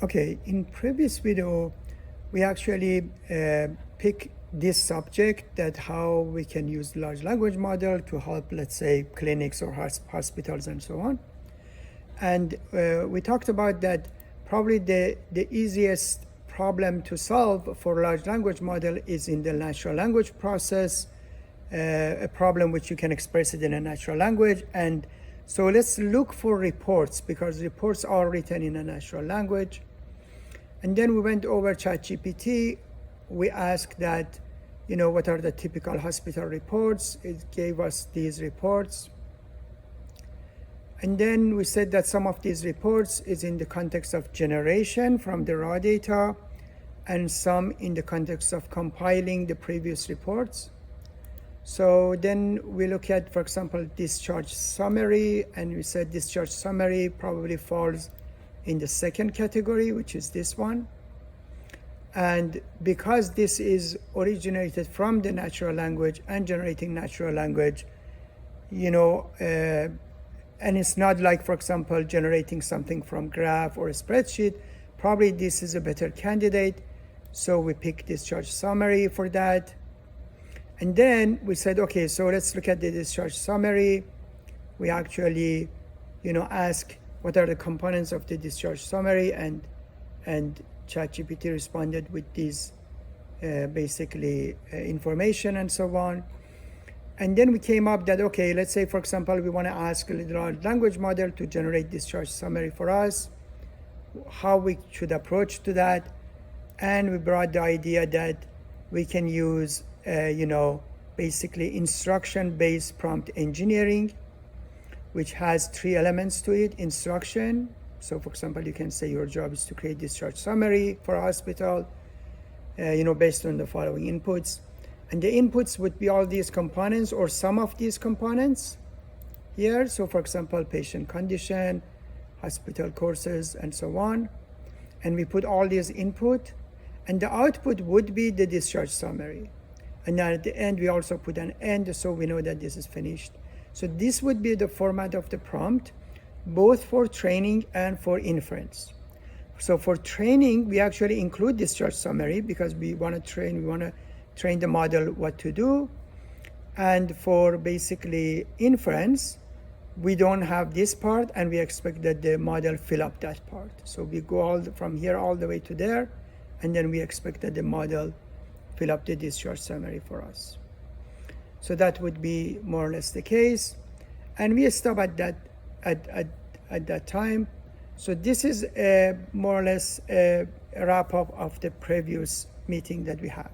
Okay, in previous video, we actually pick this subject, that how we can use large language model to help, let's say, clinics or hospitals and so on. And we talked about that probably the easiest problem to solve for large language model is in the natural language process, a problem which you can express it in a natural language. And so let's look for reports, because reports are written in a natural language. And then we went over ChatGPT. We asked that, what are the typical hospital reports? It gave us these reports. And then we said that some of these reports is in the context of generation from the raw data, and some in the context of compiling the previous reports. So then we look at, for example, discharge summary, and we said discharge summary probably falls in the second category, which is this one. And because this is originated from the natural language and generating natural language, and it's not like, for example, generating something from graph or a spreadsheet, probably this is a better candidate. So we pick discharge summary for that. And then we said, okay, so let's look at the discharge summary. We actually, ask what are the components of the discharge summary, and ChatGPT responded with these basically information and so on. And then we came up that, okay, let's say, for example, we want to ask a large language model to generate discharge summary for us, how we should approach to that. And we brought the idea that we can use, basically instruction-based prompt engineering, which has 3 elements to it. Instruction. So for example, you can say your job is to create discharge summary for a hospital, based on the following inputs. And the inputs would be all these components or some of these components here. So for example, patient condition, hospital courses, and so on. And we put all these input, and the output would be the discharge summary. And then at the end, we also put an end, so we know that this is finished. So this would be the format of the prompt, both for training and for inference. So for training, we actually include discharge summary because we want to train the model what to do. And for basically inference, we don't have this part, and we expect that the model fill up that part. So we go from here all the way to there, and then we expect that the model fill up the discharge summary for us. So that would be more or less the case. And we stop at that time. So this is more or less a wrap up of the previous meeting that we had.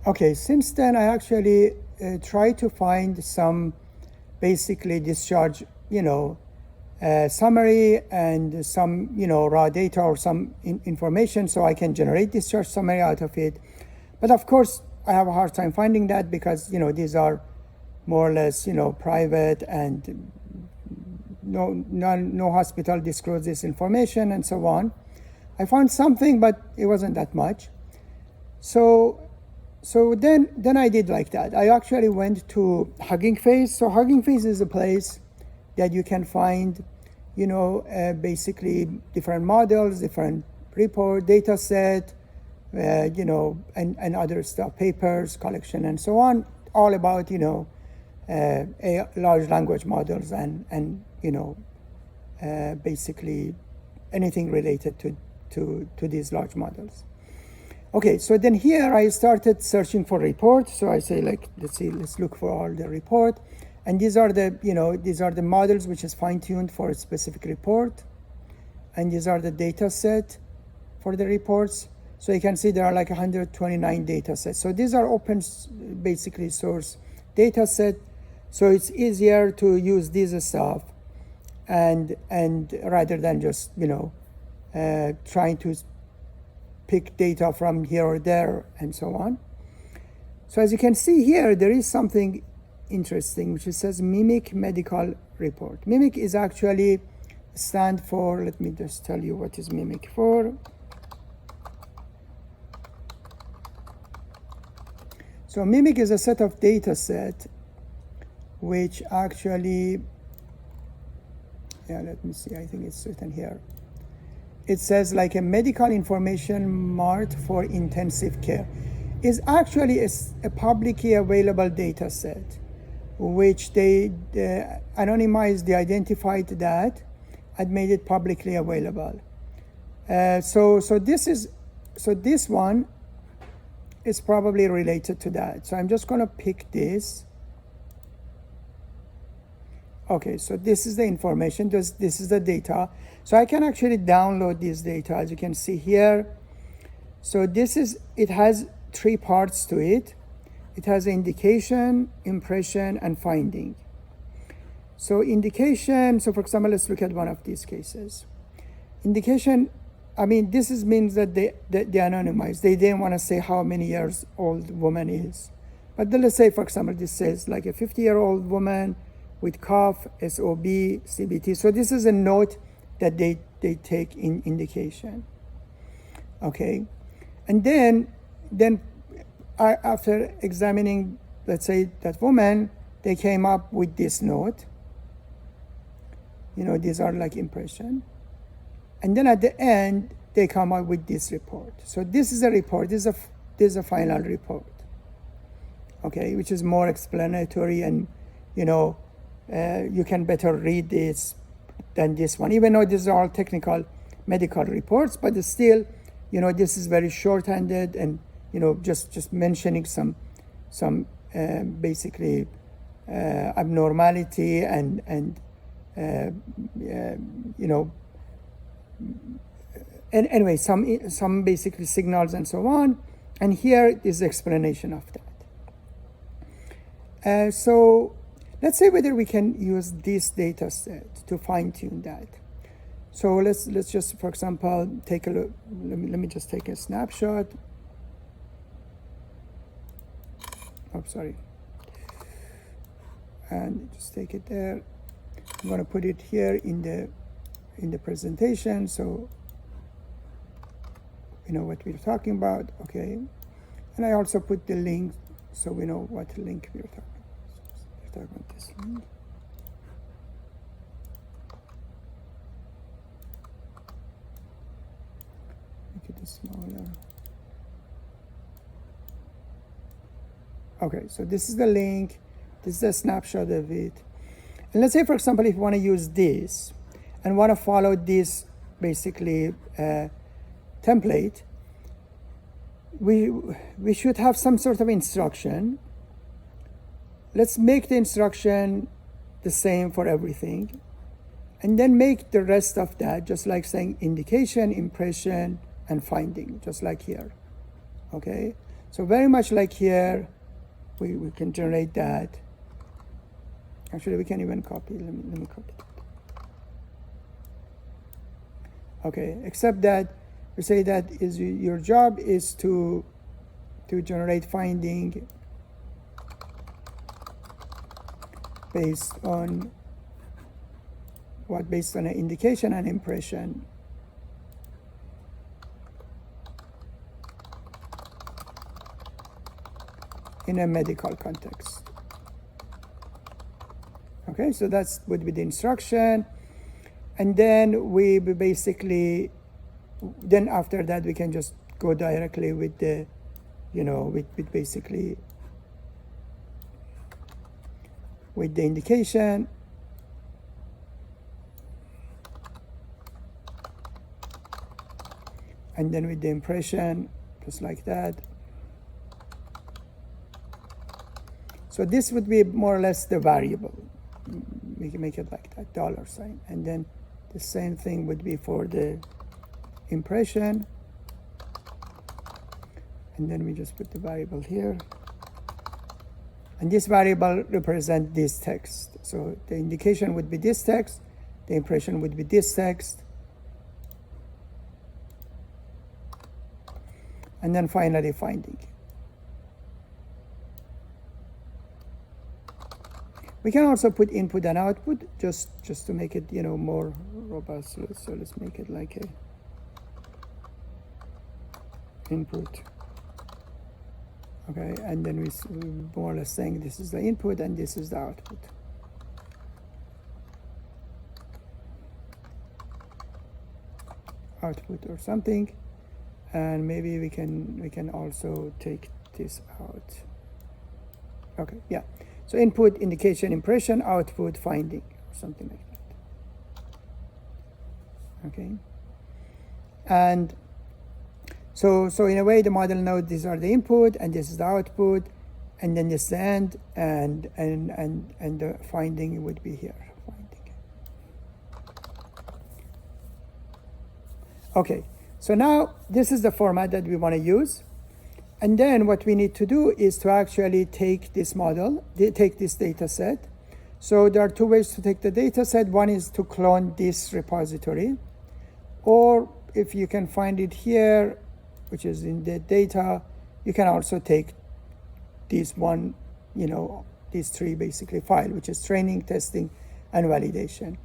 Okay, since then I actually try to find some basically discharge, summary and some, raw data or some information, so I can generate discharge summary out of it. But of course, I have a hard time finding that because, these are more or less, private, and no hospital discloses this information and so on. I found something, but it wasn't that much. So then I did like that. I actually went to Huggingface. So Huggingface is a place that you can find, basically different models, different report, data set, and other stuff, papers, collection, and so on, all about, large language models and basically anything related to these large models. Okay, so then here I started searching for reports. So I say, let's look for all the report. And these are the models which is fine-tuned for a specific report. And these are the data set for the reports. So you can see there are 129 data sets. So these are open, basically source data set. So it's easier to use this stuff and rather than just, trying to pick data from here or there and so on. So as you can see here, there is something interesting, which says Mimic Medical Report. Mimic is actually stand for, let me just tell you what is Mimic for. So Mimic is a set of data set which actually Yeah, let me see, I think it's written here. It says like a medical information mart for intensive care is actually a publicly available data set, which they anonymized, they identified that and made it publicly available. So this one is probably related to that. So I'm just gonna pick this. Okay, so this is the information, this is the data. So I can actually download this data, as you can see here. So it has 3 parts to it. It has indication, impression, and finding. So indication, so for example, let's look at one of these cases. Indication, I mean, means that they anonymize. They didn't want to say how many years old woman is. But then let's say, for example, this says like a 50-year-old woman with cough, SOB, CBT. So this is a note that they take in indication. Okay, and then after examining, let's say, that woman, they came up with this note. You know, these are like impression. And then at the end, they come up with this report. So this is a report, this is a final report. Okay, which is more explanatory, and you know, you can better read this than this one, even though these are all technical medical reports, but still, you know, this is very short-handed, and you know, just mentioning some basically abnormality and you know, and anyway, some basically signals and so on. And here is the explanation of that. So let's say whether we can use this data set to fine-tune that. So let's just, for example, take a look. Let me just take a snapshot. Oh, sorry. And just take it there. I'm going to put it here in the presentation, so we know what we're talking about. Okay, and I also put the link so we know what link we're talking about. We're talking about this link. Make it smaller. Okay, so this is the link. This is a snapshot of it. And let's say, for example, if you want to use this and want to follow this basically template, we should have some sort of instruction. Let's make the instruction the same for everything, and then make the rest of that just like saying indication, impression, and finding, just like here. Okay, so very much like here, we can generate that. Actually, we can even copy. Let me copy it. Okay, except that we say that is your job is to generate finding based on what? Based on an indication and impression. In a medical context. Okay, so that would be the instruction. And then we basically, then after that, we can just go directly with the, you know, with basically, with the indication. And then with the impression, just like that. So this would be more or less the variable. We can make it like that, $sign. And then the same thing would be for the impression. And then we just put the variable here. And this variable represents this text. So the indication would be this text. The impression would be this text. And then finally finding. We can also put input and output just to make it, you know, more robust. So let's make it like a input. Okay, and then we more or less saying this is the input and this is the output. output or something, and maybe we can also take this out. Okay, yeah. So input, indication, impression, output, finding, or something like that. Okay. And so in a way, the model knows these are the input and this is the output, and then this end, and the finding would be here. Finding. Okay. So now this is the format that we want to use. And then what we need to do is to actually take this model, take this data set. So there are two ways to take the data set. One is to clone this repository, or if you can find it here, which is in the data, you can also take this one, these three basically file, which is training, testing, and validation.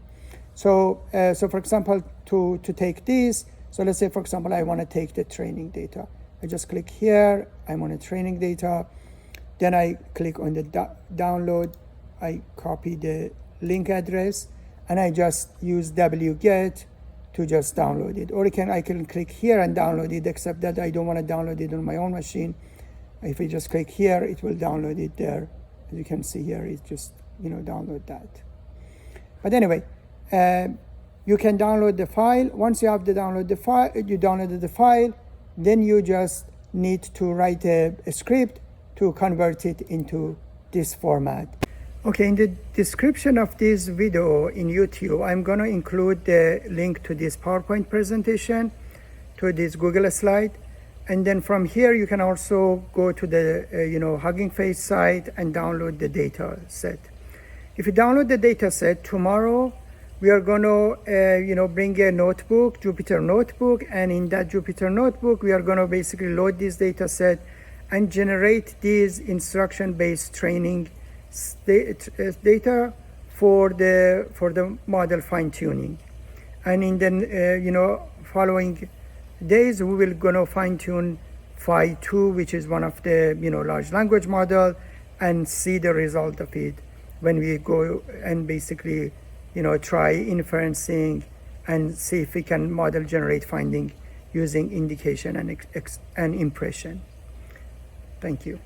So for example, to take this, so let's say, for example, I want to take the training data. I just click here, I'm on the training data. Then I click on the download. I copy the link address, and I just use wget to just download it. Or I can click here and download it, except that I don't want to download it on my own machine. If I just click here, it will download it there. As you can see here, it just, download that. But anyway, you can download the file. Once you have you downloaded the file, then you just need to write a script to convert it into this format. Okay, in the description of this video in YouTube, I'm going to include the link to this PowerPoint presentation, to this Google slide. And then from here, you can also go to the Huggingface site and download the data set. If you download the data set, tomorrow we are going to bring a notebook, Jupyter notebook, and in that Jupyter notebook, we are going to basically load this data set and generate these instruction-based training data for the model fine-tuning. And in the following days, we will going to fine-tune Phi 2, which is one of the large language model, and see the result of it when we go and basically try inferencing and see if we can model generate finding using indication and impression. Thank you.